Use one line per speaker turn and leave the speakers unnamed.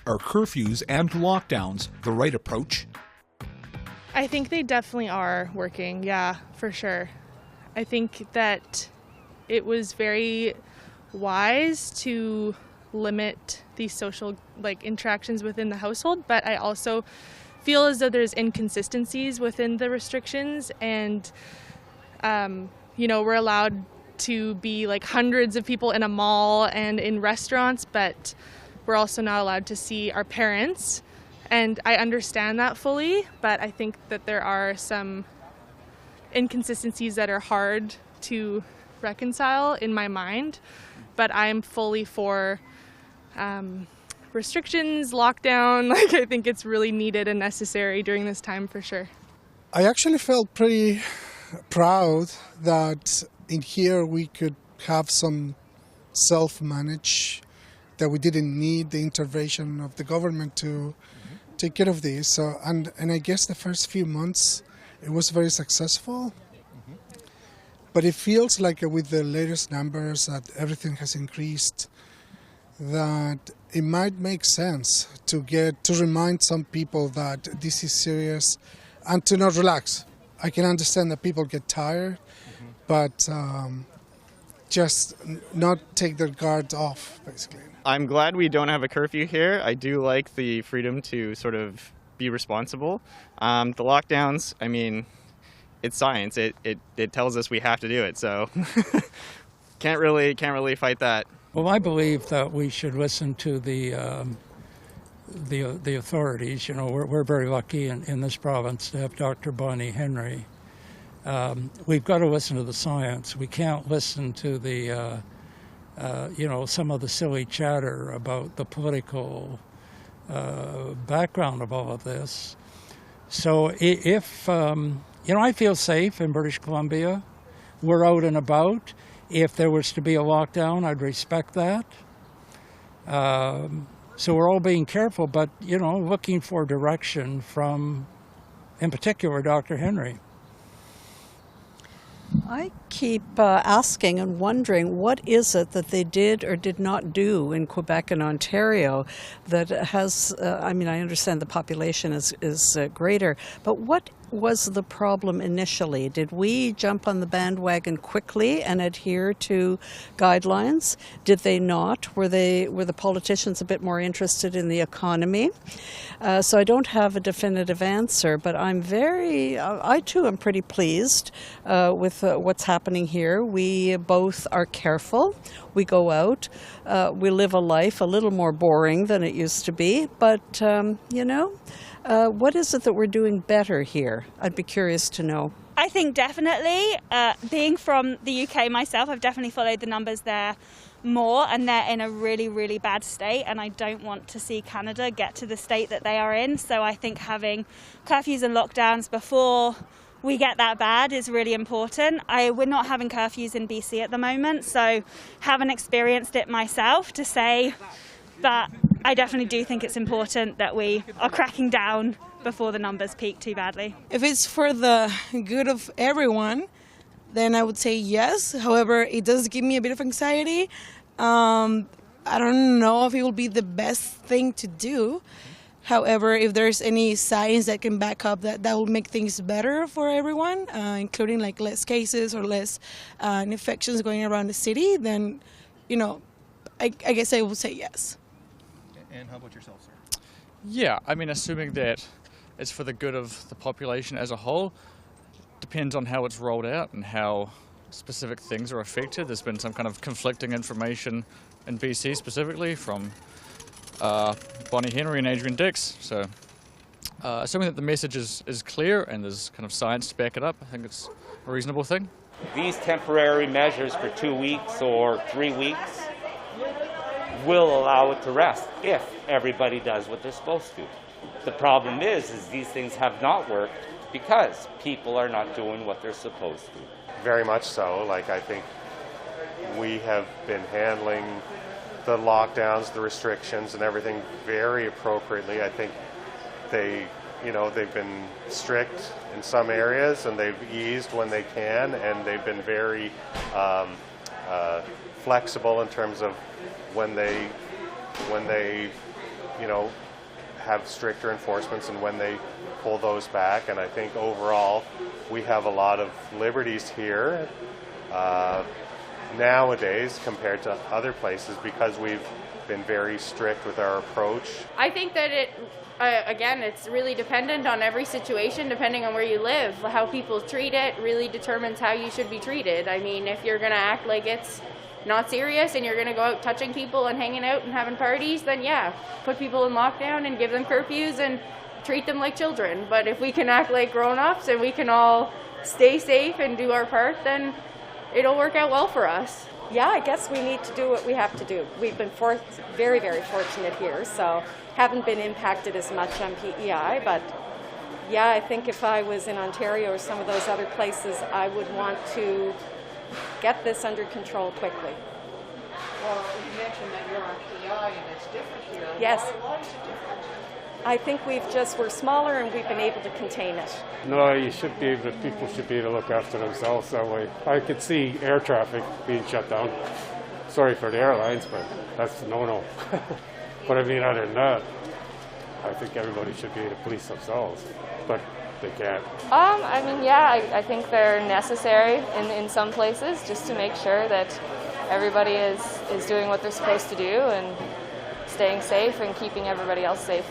Are curfews and lockdowns the right approach?
I think they definitely are working, yeah, for sure. I think that it was very wise to limit these social interactions within the household, but I also feel as though there's inconsistencies within the restrictions, and we're allowed to be hundreds of people in a mall and in restaurants, but we're also not allowed to see our parents. And I understand that fully, but I think that there are some inconsistencies that are hard to reconcile in my mind. But I'm fully for restrictions, lockdown. I think it's really needed and necessary during this time for sure.
I actually felt pretty proud that in here we could have some self-manage, that we didn't need the intervention of the government to take care of this. So, and I guess the first few months it was very successful. But it feels like with the latest numbers that everything has increased, that it might make sense to remind some people that this is serious and to not relax. I can understand that people get tired, but just not take their guard off, basically.
I'm glad we don't have a curfew here. I do like the freedom to sort of be responsible. The lockdowns, I mean, it's science. It tells us we have to do it, so can't really fight that.
Well, I believe that we should listen to the authorities. We're very lucky in this province to have Dr. Bonnie Henry. We've got to listen to the science. We can't listen to the some of the silly chatter about the political background of all of this. So if, I feel safe in British Columbia. We're out and about. If there was to be a lockdown, I'd respect that. So we're all being careful, but, looking for direction from, in particular, Dr. Henry.
I keep asking and wondering, what is it that they did or did not do in Quebec and Ontario that has, I understand the population is greater, but what was the problem initially? Did we jump on the bandwagon quickly and adhere to guidelines? Did they not? Were the politicians a bit more interested in the economy? So I don't have a definitive answer, but I too am pretty pleased with what's happening here. We both are careful. We go out. We live a life a little more boring than it used to be, but what is it that we're doing better here? I'd be curious to know.
I think definitely, being from the UK myself, I've definitely followed the numbers there more, and they're in a really, really bad state, and I don't want to see Canada get to the state that they are in. So I think having curfews and lockdowns before we get that bad is really important. We're not having curfews in BC at the moment, so haven't experienced it myself to say, but I definitely do think it's important that we are cracking down before the numbers peak too badly.
If it's for the good of everyone, then I would say yes. However, it does give me a bit of anxiety. I don't know if it will be the best thing to do. However, if there's any science that can back up that will make things better for everyone, including less cases or less infections going around the city, then, I guess I will say yes.
And how about yourself, sir?
Yeah, assuming that it's for the good of the population as a whole, depends on how it's rolled out and how specific things are affected. There's been some kind of conflicting information in BC specifically from Bonnie Henry and Adrian Dix. So assuming that the message is clear and there's kind of science to back it up, I think it's a reasonable thing.
These temporary measures for 2 weeks or 3 weeks will allow it to rest if everybody does what they're supposed to. The problem is these things have not worked because people are not doing what they're supposed to.
Very much so. I think we have been handling the lockdowns, the restrictions, and everything very appropriately. I think they've been strict in some areas and they've eased when they can, and they've been very flexible in terms of when they have stricter enforcements and when they pull those back. And I think overall we have a lot of liberties here nowadays compared to other places because we've been very strict with our approach.
I think that again, it's really dependent on every situation, depending on where you live. How people treat it really determines how you should be treated. I mean, if you're going to act like it's not serious and you're going to go out touching people and hanging out and having parties, then yeah, put people in lockdown and give them curfews and treat them like children. But if we can act like grown-ups and we can all stay safe and do our part, then it'll work out well for us.
Yeah, I guess we need to do what we have to do. We've been very, very fortunate here, so haven't been impacted as much on PEI, but yeah, I think if I was in Ontario or some of those other places, I would want to get this under control quickly.
Well, you mentioned that you're on PEI and it's different here.
Yes.
Why is it different?
I think we're smaller and we've been able to contain it.
No, people should be able to look after themselves that way. I could see air traffic being shut down. Sorry for the airlines, but that's a no-no. But I mean, other than that, I think everybody should be able to police themselves, but they can't.
I mean, yeah, I think they're necessary in some places just to make sure that everybody is doing what they're supposed to do and staying safe and keeping everybody else safe.